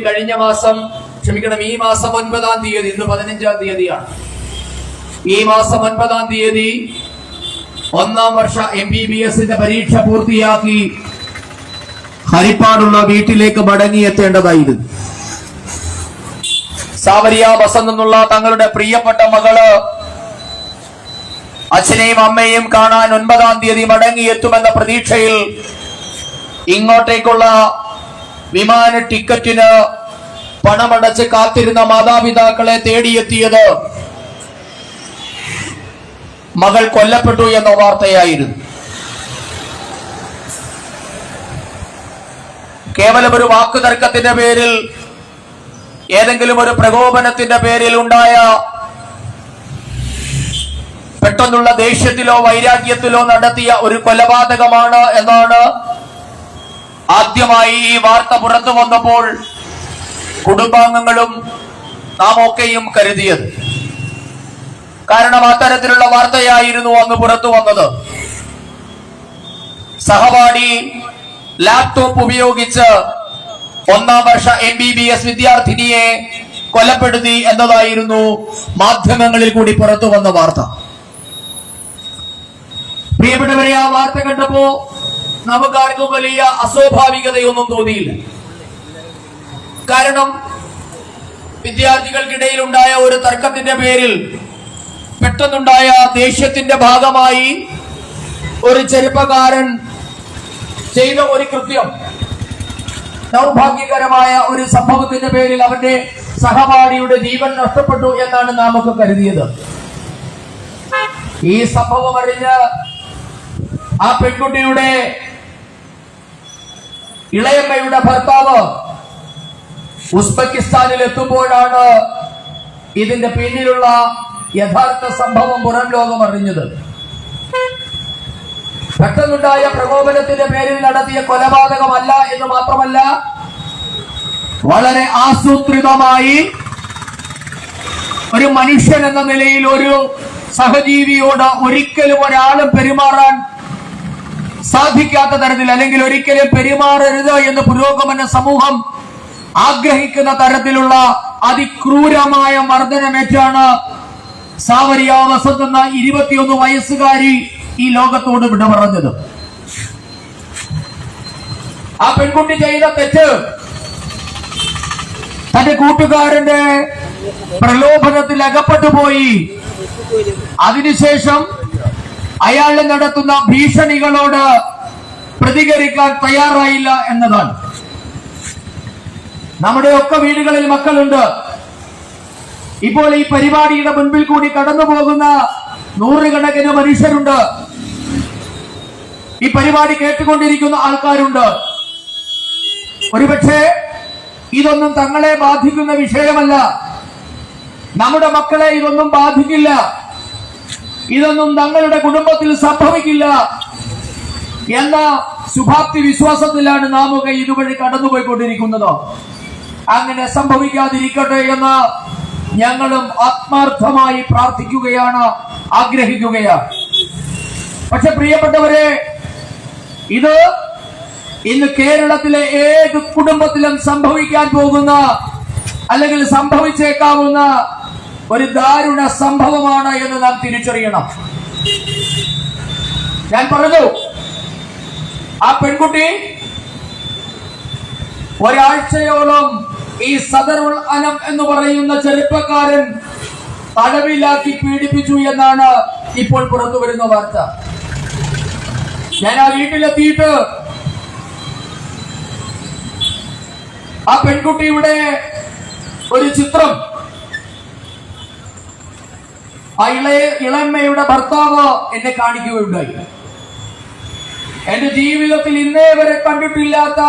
കഴിഞ്ഞ മാസം ഈ മാസം 9-ാം തീയതി, ഇന്ന് 15-ാം തീയതിയാണ്. ഈ മാസം 9-ാം തീയതി 1-ാം വർഷ MBBSന്റെ പരീക്ഷ പൂർത്തിയാക്കി ഹരിപ്പാടുള്ള വീട്ടിലേക്ക് മടങ്ങിയെത്തേണ്ടതായിരുന്നു. സാവരിയ ബസന്ത് എന്നുള്ള തങ്ങളുടെ പ്രിയപ്പെട്ട മകള് അച്ഛനെയും അമ്മയെയും കാണാൻ 9-ാം തീയതി മടങ്ങിയെത്തുമെന്ന പ്രതീക്ഷയിൽ ഇങ്ങോട്ടേക്കുള്ള വിമാന ടിക്കറ്റിന് പണമടച്ച് കാത്തിരുന്ന മാതാപിതാക്കളെ തേടിയെത്തിയത് മകൾ കൊല്ലപ്പെട്ടു എന്ന വാർത്തയായിരുന്നു. കേവലം ഒരു വാക്കുതർക്കത്തിന്റെ പേരിൽ, ഏതെങ്കിലും ഒരു പ്രകോപനത്തിന്റെ പേരിൽ ഉണ്ടായ പെട്ടെന്നുള്ള ദേഷ്യത്തിലോ വൈരാഗ്യത്തിലോ നടത്തിയ ഒരു കൊലപാതകമാണ് എന്നാണ് ആദ്യമായി ഈ വാർത്ത പുറത്തു വന്നപ്പോൾ കുടുംബാംഗങ്ങളും നാം ഒക്കെയും കരുതിയത്. കാരണം അത്തരത്തിലുള്ള വാർത്തയായിരുന്നു അന്ന് പുറത്തു വന്നത്. സഹപാഠി ലാപ്ടോപ്പ് ഉപയോഗിച്ച് 1-ാം വർഷ MBBS വിദ്യാർത്ഥിനിയെ കൊലപ്പെടുത്തി എന്നതായിരുന്നു മാധ്യമങ്ങളിൽ കൂടി പുറത്തു വന്ന വാർത്ത. പ്രിയപ്പെട്ടവരെ, ആ വാർത്ത കണ്ടപ്പോ നമുക്കാർക്കും വലിയ അസ്വാഭാവികതയൊന്നും തോന്നിയില്ല. കാരണം വിദ്യാർത്ഥികൾക്കിടയിൽ ഉണ്ടായ ഒരു തർക്കത്തിന്റെ പേരിൽ പെട്ടെന്നുണ്ടായ ദേഷ്യത്തിന്റെ ഭാഗമായി ഒരു ചെറുപ്പക്കാരൻ ചെയ്ത ഒരു കൃത്യം, ദൗർഭാഗ്യകരമായ ഒരു സംഭവത്തിന്റെ പേരിൽ അവന്റെ സഹപാഠിയുടെ ജീവൻ നഷ്ടപ്പെട്ടു എന്നാണ് നാം ഒക്കെ കരുതിയത്. ഈ സംഭവം അറിഞ്ഞ് ആ പെൺകുട്ടിയുടെ ഇളയമ്മയുടെ ഭർത്താവ് ഉസ്ബെക്കിസ്ഥാനിൽ എത്തുമ്പോഴാണ് ഇതിന്റെ പിന്നിലുള്ള യഥാർത്ഥ സംഭവം പുറം ലോകം അറിഞ്ഞത്. പെട്ടെന്നുണ്ടായ പ്രകോപനത്തിന്റെ പേരിൽ നടത്തിയ കൊലപാതകമല്ല എന്ന് മാത്രമല്ല, വളരെ ആസൂത്രിതമായി ഒരു മനുഷ്യൻ എന്ന നിലയിൽ ഒരു സഹജീവിയോട് ഒരിക്കലും ഒരാളും പെരുമാറാൻ സാധിക്കാത്ത തരത്തിൽ, അല്ലെങ്കിൽ ഒരിക്കലും പെരുമാറരുത് എന്ന് പുരോഗമന സമൂഹം ആഗ്രഹിക്കുന്ന തരത്തിലുള്ള അതിക്രൂരമായ മർദ്ദനമേറ്റാണ് സാവരിയ ബസന്ത് എന്ന 21 വയസ്സുകാരി ഈ ലോകത്തോട് വിട പറഞ്ഞത്. ആ പെൺകുട്ടി ചെയ്ത തെറ്റ് തന്റെ കൂട്ടുകാരന്റെ പ്രലോഭനത്തിൽ അകപ്പെട്ടു പോയി. അതിനുശേഷം അയാൾ നടത്തുന്ന ഭീഷണികളോട് പ്രതികരിക്കാൻ തയ്യാറായില്ല എന്നതാണ്. നമ്മുടെ ഒക്കെ വീടുകളിൽ മക്കളുണ്ട്. ഇപ്പോൾ ഈ പരിപാടിയുടെ മുൻപിൽ കൂടി കടന്നു പോകുന്ന നൂറുകണക്കിന് മനുഷ്യരുണ്ട്. ഈ പരിപാടി കേട്ടുകൊണ്ടിരിക്കുന്ന ആൾക്കാരുണ്ട്. ഒരുപക്ഷെ ഇതൊന്നും തങ്ങളെ ബാധിക്കുന്ന വിഷയമല്ല, നമ്മുടെ മക്കളെ ഇതൊന്നും ബാധിക്കില്ല, ഇതൊന്നും തങ്ങളുടെ കുടുംബത്തിൽ സംഭവിക്കില്ല എന്ന ശുഭാപ്തി വിശ്വാസത്തിലാണ് നാം ഒക്കെ ഇതുവഴി കടന്നുപോയിക്കൊണ്ടിരിക്കുന്നത്. അങ്ങനെ സംഭവിക്കാതിരിക്കട്ടെ എന്ന് ഞങ്ങളും ആത്മാർത്ഥമായി പ്രാർത്ഥിക്കുകയാണ്, ആഗ്രഹിക്കുകയാണ്. പക്ഷെ പ്രിയപ്പെട്ടവരെ, ഇത് ഇന്ന് കേരളത്തിലെ ഏത് കുടുംബത്തിലും സംഭവിക്കാൻ പോകുന്ന, അല്ലെങ്കിൽ സംഭവിച്ചേക്കാവുന്ന ഒരു ദാരുണ സംഭവമാണ് എന്ന് നാം തിരിച്ചറിയണം. ഞാൻ പറഞ്ഞു, ആ പെൺകുട്ടി ഒരാഴ്ചയോളം ഈ സദറുൽ അനം എന്ന് പറയുന്ന ചെറുപ്പക്കാരൻ തടവിലാക്കി പീഡിപ്പിച്ചു എന്നാണ് ഇപ്പോൾ പുറത്തു വരുന്ന വാർത്ത. ഞാൻ ആ വീട്ടിലെത്തിയിട്ട് ആ പെൺകുട്ടിയുടെ ഒരു ചിത്രം ആ ഇളയമ്മയുടെ ഭർത്താവ് എന്നെ കാണിക്കുകയുണ്ടായി. എന്റെ ജീവിതത്തിൽ ഇന്നേ വരെ കണ്ടിട്ടില്ലാത്ത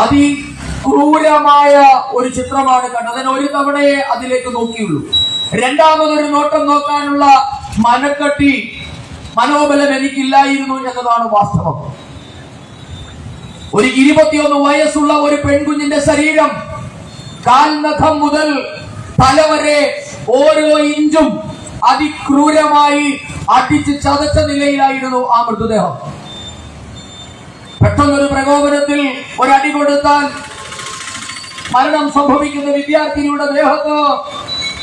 അതിക്രൂരമായ ഒരു ചിത്രമാണ് കണ്ടത്. അതിന് ഒരു തവണയെ അതിലേക്ക് നോക്കിയുള്ളൂ. രണ്ടാമതൊരു നോട്ടം നോക്കാനുള്ള മനക്കെട്ടി, മനോബലം എനിക്കില്ലായിരുന്നു എന്നതാണ് വാസ്തവം. ഒരു 21 വയസ്സുള്ള ഒരു പെൺകുഞ്ഞിന്റെ ശരീരം കാൽനഖം മുതൽ തല വരെ ഓരോ ഇഞ്ചും അതിക്രൂരമായി അടിച്ച് ചതച്ച നിലയിലായിരുന്നു ആ മൃതദേഹം. പെട്ടെന്നൊരു പ്രകോപനത്തിൽ ഒരടി കൊടുത്താൽ മരണം സംഭവിക്കുന്ന വിദ്യാർത്ഥിനിയുടെ ദേഹത്ത്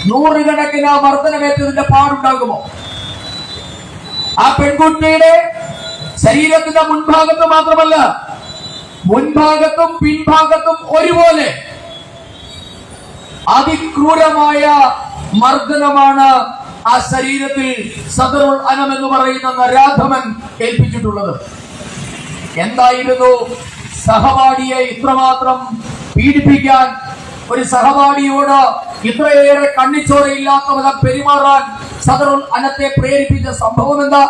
നൂറുകണക്കിന് മർദ്ദനമേറ്റതിന്റെ പാടുണ്ടാകുമോ? ആ പെൺകുട്ടിയുടെ ശരീരത്തിന്റെ മുൻഭാഗത്ത് മാത്രമല്ല, മുൻഭാഗത്തും പിൻഭാഗത്തും ഒരുപോലെ അതിക്രൂരമായ മർദ്ദനമാണ് ആ ശരീരത്തിൽ സദറുൽ അനം എന്ന് പറയുന്ന നരാധമൻ ഏൽപ്പിച്ചിട്ടുള്ളത്. എന്തായിരുന്നു സഹപാഠിയെ ഇത്രമാത്രം പീഡിപ്പിക്കാൻ, ഒരു സഹപാഠിയോട് ഇത്രയേറെ കണ്ണിച്ചോരയില്ലാത്ത വിധം പെരുമാറാൻ സദറുൽ അനത്തെ പ്രേരിപ്പിച്ച സംഭവം എന്താ?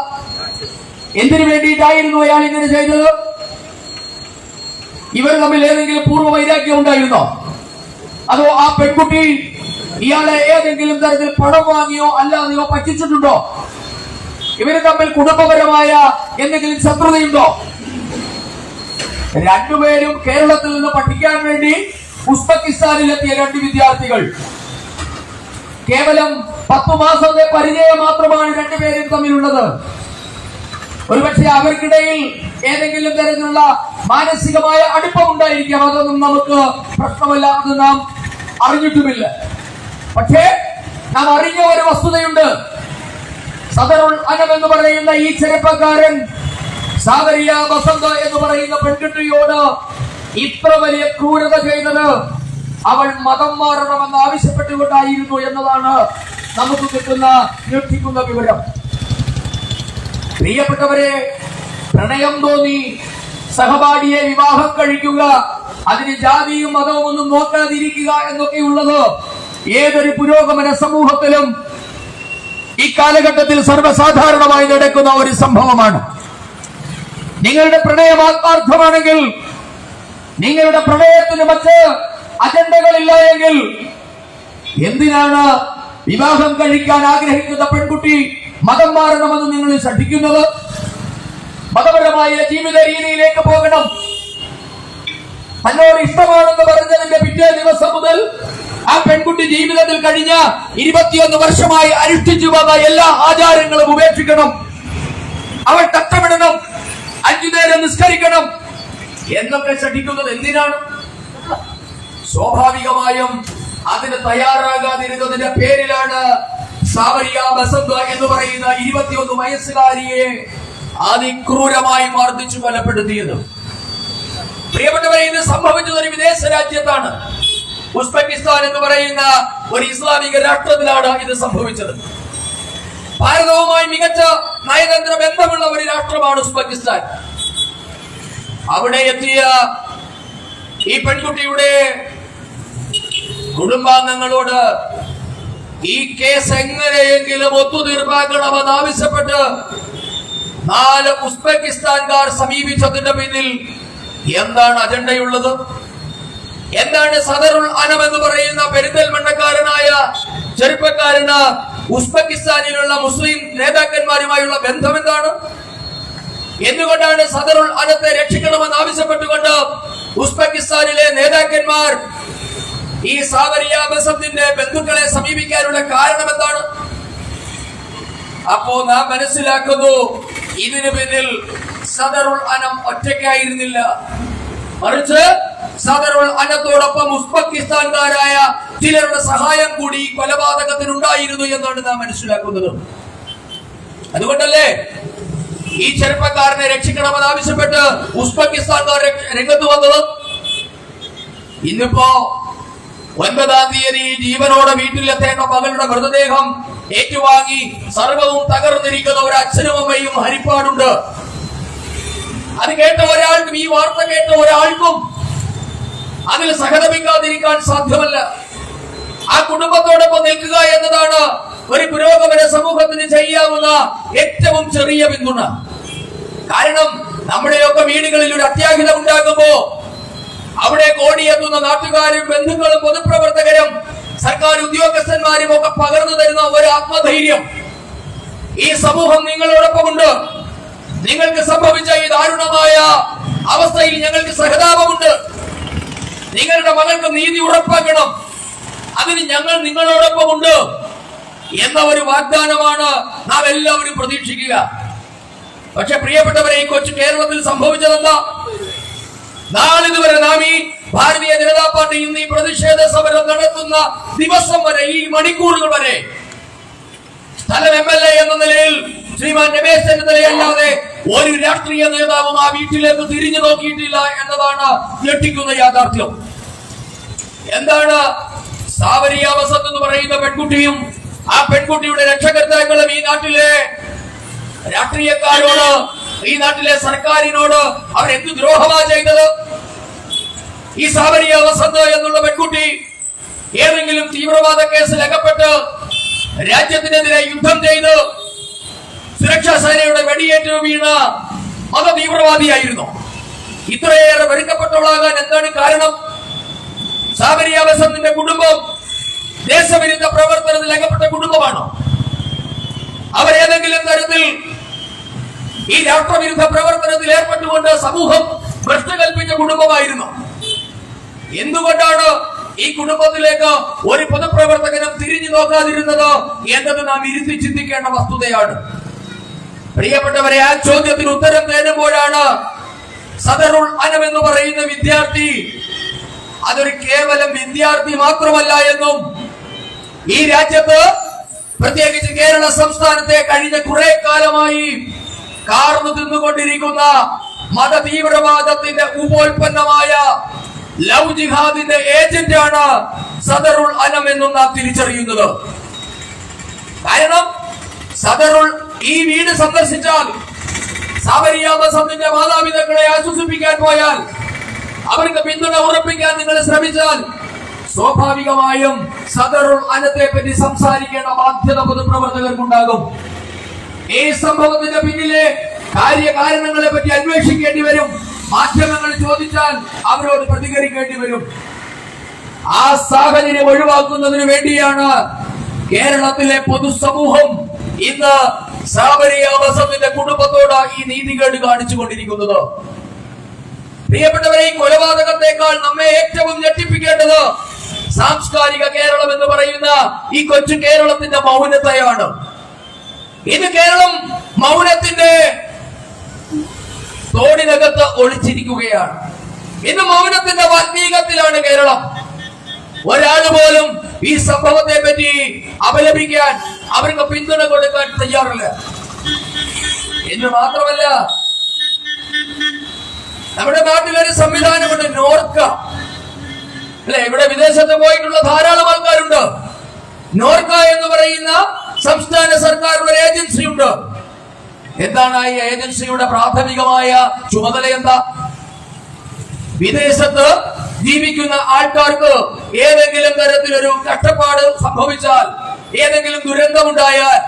എന്തിനു വേണ്ടിയിട്ടായിരുന്നു അയാൾ ഇങ്ങനെ ചെയ്തത്? ഇവർ തമ്മിൽ ഏതെങ്കിലും പൂർവ്വ വൈരാഗ്യം ഉണ്ടായിരുന്നോ? അതോ ആ പെൺകുട്ടി ഇയാളെ ഏതെങ്കിലും തരത്തിൽ പണം വാങ്ങിയോ അല്ലാതെയോ പറ്റിച്ചിട്ടുണ്ടോ? ഇവര് തമ്മിൽ കുടുംബപരമായ എന്തെങ്കിലും ശത്രുതയുണ്ടോ? രണ്ടുപേരും കേരളത്തിൽ നിന്ന് പഠിക്കാൻ വേണ്ടി ഉസ്ബെക്കിസ്ഥാനിലെത്തിയ രണ്ട് വിദ്യാർത്ഥികൾ. കേവലം 10 മാസത്തെ പരിചയം മാത്രമാണ് രണ്ടുപേരും തമ്മിലുള്ളത്. ഒരുപക്ഷെ അവർക്കിടയിൽ ഏതെങ്കിലും തരത്തിലുള്ള മാനസികമായ അടുപ്പം ഉണ്ടായിരിക്കാം. അതൊന്നും നമുക്ക് പ്രശ്നമല്ല, അത് നാം അറിഞ്ഞിട്ടുമില്ല. പക്ഷേ നാം അറിഞ്ഞ ഒരു വസ്തുതയുണ്ട്. സദറുൽ അനം എന്ന് പറയുന്ന ഈ ചെറുപ്പക്കാരൻ സാവരിയ ബസന്ത എന്ന് പറയുന്ന പെൺകുട്ടിയോട് ഇത്ര വലിയ ക്രൂരത ചെയ്തത് അവൾ മതം മാറണമെന്ന് ആവശ്യപ്പെട്ടുകൊണ്ടായിരുന്നു എന്നതാണ് നമുക്ക് കിട്ടുന്ന ഞെട്ടിക്കുന്ന വിവരം. പ്രിയപ്പെട്ടവരെ, പ്രണയം തോന്നി സഹപാഠിയെ വിവാഹം കഴിക്കുക, അതിന് ജാതിയും മതവും ഒന്നും നോക്കാതിരിക്കുക എന്നൊക്കെയുള്ളത് ഏതൊരു പുരോഗമന സമൂഹത്തിലും ഈ കാലഘട്ടത്തിൽ സർവ്വസാധാരണമായി നടക്കുന്ന ഒരു സംഭവമാണ്. നിങ്ങളുടെ പ്രണയം ആത്മാർത്ഥമാണെങ്കിൽ, നിങ്ങളുടെ പ്രണയത്തിന് മറ്റ് അജണ്ടകളില്ല എങ്കിൽ എന്തിനാണ് വിവാഹം കഴിക്കാൻ ആഗ്രഹിക്കുന്ന പെൺകുട്ടി മതം മാറണമെന്ന് നിങ്ങൾ ശ്രദ്ധിക്കുന്നത്? മതപരമായ ജീവിത രീതിയിലേക്ക് പോകണം. തന്നോട് ഇഷ്ടമാണെന്ന് പറഞ്ഞതിന്റെ പിറ്റേ ദിവസം മുതൽ ആ പെൺകുട്ടി ജീവിതത്തിൽ കഴിഞ്ഞ 21 വർഷമായി അനുഷ്ഠിച്ചു വന്ന എല്ലാ ആചാരങ്ങളും ഉപേക്ഷിക്കണം. അവൾ തട്ടമിടണം, 5 നേരം നിസ്കരിക്കണം എന്നൊക്കെ ശ്രദ്ധിക്കുന്നത് എന്തിനാണ്? സ്വാഭാവികമായും അതിന് തയ്യാറാകാതിരുന്നതിന്റെ പേരിലാണ് സാവരിയ ബസന്ത എന്ന് പറയുന്ന 21 വയസ്സുകാരിയെ അതിക്രൂരമായി മർദ്ദിച്ചു കൊലപ്പെടുത്തിയത്. പ്രിയപ്പെട്ടവരെ, ഇത് സംഭവിച്ചത് ഒരു വിദേശ രാജ്യത്താണ്. ഉസ്ബെക്കിസ്ഥാൻ എന്ന് പറയുന്ന ഒരു ഇസ്ലാമിക രാഷ്ട്രത്തിലാണ് ഇത് സംഭവിച്ചത്. ഭാരതവുമായി മികച്ച നയതന്ത്ര ബന്ധമുള്ള ഒരു രാഷ്ട്രമാണ് ഉസ്ബെക്കിസ്ഥാൻ. അവിടെ എത്തിയ ഈ പെൺകുട്ടിയുടെ കുടുംബാംഗങ്ങളോട് ഈ കേസ് എങ്ങനെയെങ്കിലും ഒത്തുതീർപ്പാക്കണമെന്ന് ആവശ്യപ്പെട്ട് 4 ഉസ്ബെക്കിസ്ഥാൻകാർ സമീപിച്ചതിന്റെ പിന്നിൽ എന്താണ് അജണ്ടയുള്ളത്? എന്താണ് സദറുൽ അനം എന്ന് പറയുന്ന പെരിന്തൽമണ്ണക്കാരനായ ചെറുപ്പക്കാരന് ഉസ്ബെക്കിസ്ഥാനിലുള്ള മുസ്ലിം നേതാക്കന്മാരുമായുള്ള ബന്ധം എന്താണ്? എന്തുകൊണ്ടാണ് സദറുൽ അനത്തെ രക്ഷിക്കണമെന്ന് ആവശ്യപ്പെട്ടുകൊണ്ട് ഉസ്ബെക്കിസ്ഥാനിലെ നേതാക്കന്മാർ ഈ സാവരിയ ബസന്തിന്റെ ബന്ധുക്കളെ സമീപിക്കാനുള്ള കാരണം എന്താണ്? അപ്പോ നാം മനസ്സിലാക്കുന്നു, ഇതിനു പിന്നിൽ സദറുൽ അനം ഒറ്റയ്ക്കായിരുന്നില്ല, മറിച്ച് സദറുൽ അനത്തോടൊപ്പം ഉസ്ബെക്കിസ്ഥാൻകാരായ ചിലരുടെ സഹായം കൂടി ഈ കൊലപാതകത്തിനുണ്ടായിരുന്നു എന്നാണ് നാം മനസ്സിലാക്കുന്നത്. അതുകൊണ്ടല്ലേ ഈ ചെറുപ്പക്കാരനെ രക്ഷിക്കണമെന്ന് ആവശ്യപ്പെട്ട് ഉസ്ബെക്കിസ്ഥാൻകാർ രംഗത്ത് വന്നത്. ഇന്നിപ്പോ 9-ാം തീയതി ജീവനോടെ വീട്ടിലെത്തേണ്ട മകളുടെ മൃതദേഹം ഏറ്റുവാങ്ങി സർവവും തകർന്നിരിക്കുന്ന ഒരു അച്ഛനും അമ്മയും ഹരിപ്പാടുണ്ട്. അത് കേട്ട ഒരാൾക്കും, ഈ വാർത്ത കേട്ട ഒരാൾക്കും അതിൽ സഹതപിക്കാതിരിക്കാൻ സാധ്യമല്ല. ആ കുടുംബത്തോടൊപ്പം നിൽക്കുക എന്നതാണ് ഒരു പുരോഗമന സമൂഹത്തിന് ചെയ്യാവുന്ന ഏറ്റവും ചെറിയ പിന്തുണ. കാരണം നമ്മുടെയൊക്കെ വീടുകളിൽ ഒരു അത്യാഹിതം ഉണ്ടാകുമ്പോ അവിടെ ഓടിയെത്തുന്ന നാട്ടുകാരും ബന്ധുക്കളും പൊതുപ്രവർത്തകരും സർക്കാർ ഉദ്യോഗസ്ഥന്മാരും ഒക്കെ പകർന്നു തരുന്ന ഒരു ആത്മധൈര്യം ഈ സമൂഹം നിങ്ങളോടൊപ്പമുണ്ട്. നിങ്ങൾക്ക് സംഭവിച്ച ഈ ദാരുണമായ അവസ്ഥയിൽ ഞങ്ങൾക്ക് സഹതാപമുണ്ട്. നിങ്ങളുടെ മകൾക്ക് നീതി ഉറപ്പാക്കണം, അതിന് ഞങ്ങൾ നിങ്ങളോടൊപ്പമുണ്ട് എന്ന ഒരു വാഗ്ദാനമാണ് നാം എല്ലാവരും പ്രതീക്ഷിക്കുക. പക്ഷെ പ്രിയപ്പെട്ടവരെ, ഈ കൊച്ചു കേരളത്തിൽ സംഭവിച്ചതെന്താ? നാളിതുവരെ നാം ഈ ഭാരതീയ ജനതാ പാർട്ടി ഇന്ന് ഈ പ്രതിഷേധ ഏറ്റുവാങ്ങുന്ന ദിവസം വരെ, ഈ മണിക്കൂറുകൾ വരെ സ്ഥലം MLA എന്ന നിലയിൽ ശ്രീമാൻ രമേശ് ചെന്നിത്തലയല്ലാതെ ഒരു രാഷ്ട്രീയ നേതാവും ആ വീട്ടിലേക്ക് തിരിഞ്ഞു നോക്കിയിട്ടില്ല എന്നതാണ് ഞെട്ടിക്കുന്ന യാഥാർത്ഥ്യം. എന്താണ് സാവരിയ വസന്ത് എന്ന് പറയുന്ന പെൺകുട്ടിയും ആ പെൺകുട്ടിയുടെ രക്ഷകർത്താക്കളും ഈ നാട്ടിലെ രാഷ്ട്രീയക്കാരോട്, ഈ നാട്ടിലെ സർക്കാരിനോട് അവർ എന്ത് ദ്രോഹമാ ചെയ്തത്? ഈ സാവരിയ വസന്ത് എന്നുള്ള പെൺകുട്ടി ഏതെങ്കിലും തീവ്രവാദ കേസിൽ അകപ്പെട്ട് രാജ്യത്തിനെതിരെ യുദ്ധം ചെയ്ത് സുരക്ഷാ സേനയുടെ വെടിയേറ്റ് വീണ മത തീവ്രവാദിയായിരുന്നു. ഇത്രയേറെ വെറുക്കപ്പെട്ടവളാകാൻ എന്താണ് കാരണം? സാവരിയ വസന്തിന്റെ കുടുംബം ദേശവിരുദ്ധ പ്രവർത്തനത്തിൽ അകപ്പെട്ട കുടുംബമാണോ? അവരേതെങ്കിലും തരത്തിൽ ഈ രാഷ്ട്രവിരുദ്ധ പ്രവർത്തനത്തിൽ ഏർപ്പെട്ടുകൊണ്ട് സമൂഹം ഭ്രഷ്ട് കൽപ്പിച്ച കുടുംബമായിരുന്നു. എന്തുകൊണ്ടാണ് ഈ കുടുംബത്തിലേക്ക് ഒരു പൊതുപ്രവർത്തകനും തിരിഞ്ഞു നോക്കാതിരുന്നത് എന്നത് നാം ഇരുത്തി ചിന്തിക്കേണ്ട വസ്തുതയാണ്. പ്രിയപ്പെട്ടവരെ, ആ ചോദ്യത്തിന് ഉത്തരം തേടുമ്പോഴാണ് സദറുൽ അനം എന്ന് പറയുന്ന വിദ്യാർത്ഥി അതൊരു കേവലം വിദ്യാർത്ഥി മാത്രമല്ല എന്നും, ഈ രാജ്യത്ത് പ്രത്യേകിച്ച് കേരള സംസ്ഥാനത്തെ കഴിഞ്ഞ കുറെ കാലമായി കാർന്നു തിന്നുകൊണ്ടിരിക്കുന്ന മത തീവ്രവാദത്തിന്റെ ഉപോൽപ്പന്നമായ ലവ് ജിഹാദിന്റെ ഏജന്റാണ് സദറുൽ അനം എന്നും നാം തിരിച്ചറിയുന്നത്. കാരണം സദറുൽ ഈ വീട് സന്ദർശിച്ചാൽ, സാവരിയ വസന്തിന്റെ മാതാപിതാക്കളെ ആശ്വസിപ്പിക്കാൻ പോയാൽ, അവർക്ക് പിന്തുണ ഉറപ്പിക്കാൻ നിങ്ങൾ ശ്രമിച്ചാൽ, സ്വാഭാവികമായും സദറുൽ അനത്തെ പറ്റി സംസാരിക്കേണ്ട ബാധ്യത പൊതുപ്രവർത്തകർക്കുണ്ടാകും. ഈ സംഭവത്തിന്റെ പിന്നിലെ കാര്യകാരണങ്ങളെ പറ്റി അന്വേഷിക്കേണ്ടി വരും. മാധ്യമങ്ങൾ ചോദിച്ചാൽ അവരോട് പ്രതികരിക്കേണ്ടി വരും. ആ സാഹചര്യം ഒഴിവാക്കുന്നതിന് വേണ്ടിയാണ് കേരളത്തിലെ പൊതുസമൂഹം ഇന്ന് സാവരിയ വസന്തിന്റെ കുടുംബത്തോട് ഈ നീതികേട് കാണിച്ചുകൊണ്ടിരിക്കുന്നത്. പ്രിയപ്പെട്ടവരെ, ഈ കൊലപാതകത്തെക്കാൾ നമ്മെ ഏറ്റവും ഞെട്ടിപ്പിക്കേണ്ടത് സാംസ്കാരിക കേരളം എന്ന് പറയുന്ന ഈ കൊച്ചു കേരളത്തിന്റെ മൗനത്തെയാണ്. ഇത് കേരളം മൗനത്തിന്റെ തോടിനകത്ത് ഒളിച്ചിരിക്കുകയാണ്. ഇന്ന് മൗനത്തിന്റെ വാൽമീകത്തിലാണ് കേരളം. ഒരാൾ പോലും ഈ സംഭവത്തെ പറ്റി അപലപിക്കാൻ, അവർക്ക് പിന്തുണ കൊടുക്കാൻ തയ്യാറല്ല. എന്ന് മാത്രമല്ല, നമ്മുടെ നാട്ടിലൊരു സംവിധാനമുണ്ട്, നോർക്ക അല്ലെ. ഇവിടെ വിദേശത്ത് പോയിട്ടുള്ള ധാരാളം ആൾക്കാരുണ്ട്. നോർക്ക എന്ന് പറയുന്ന സംസ്ഥാന സർക്കാരുടെ ഒരു ഏജൻസി ഉണ്ട്. എന്താണ് ഈ ഏജൻസിയുടെ പ്രാഥമികമായ ചുമതല? എന്താ? വിദേശത്ത് ജീവിക്കുന്ന ആൾക്കാർക്ക് ഏതെങ്കിലും തരത്തിലൊരു കഷ്ടപ്പാട് സംഭവിച്ചാൽ, ഏതെങ്കിലും ദുരന്തമുണ്ടായാൽ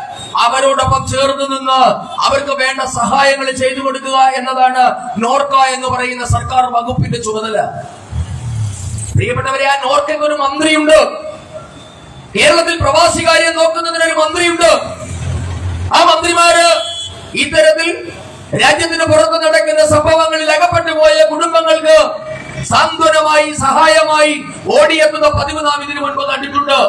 അവരോടൊപ്പം ചേർന്ന് നിന്ന് അവർക്ക് വേണ്ട സഹായങ്ങൾ ചെയ്തു കൊടുക്കുക എന്നതാണ് നോർക്ക എന്ന് പറയുന്ന സർക്കാർ വകുപ്പിന്റെ ചുമതല. പ്രിയപ്പെട്ടവരെ, ആ നോർക്കയ്ക്ക് ഒരു മന്ത്രിയുണ്ട്. കേരളത്തിൽ പ്രവാസികാര്യം നോക്കുന്നതിന് ഒരു മന്ത്രിയുണ്ട്. ആ മന്ത്രിമാര് ഇത്തരത്തിൽ രാജ്യത്തിന് പുറത്ത് നടക്കുന്ന സംഭവങ്ങളിൽ അകപ്പെട്ടു പോയ കുടുംബങ്ങൾക്ക് സാന്ത്വനമായി, സഹായമായി ഓടിയെത്തുന്ന പതിവ് നാം ഇതിനു മുൻപ് കണ്ടിട്ടുണ്ട്.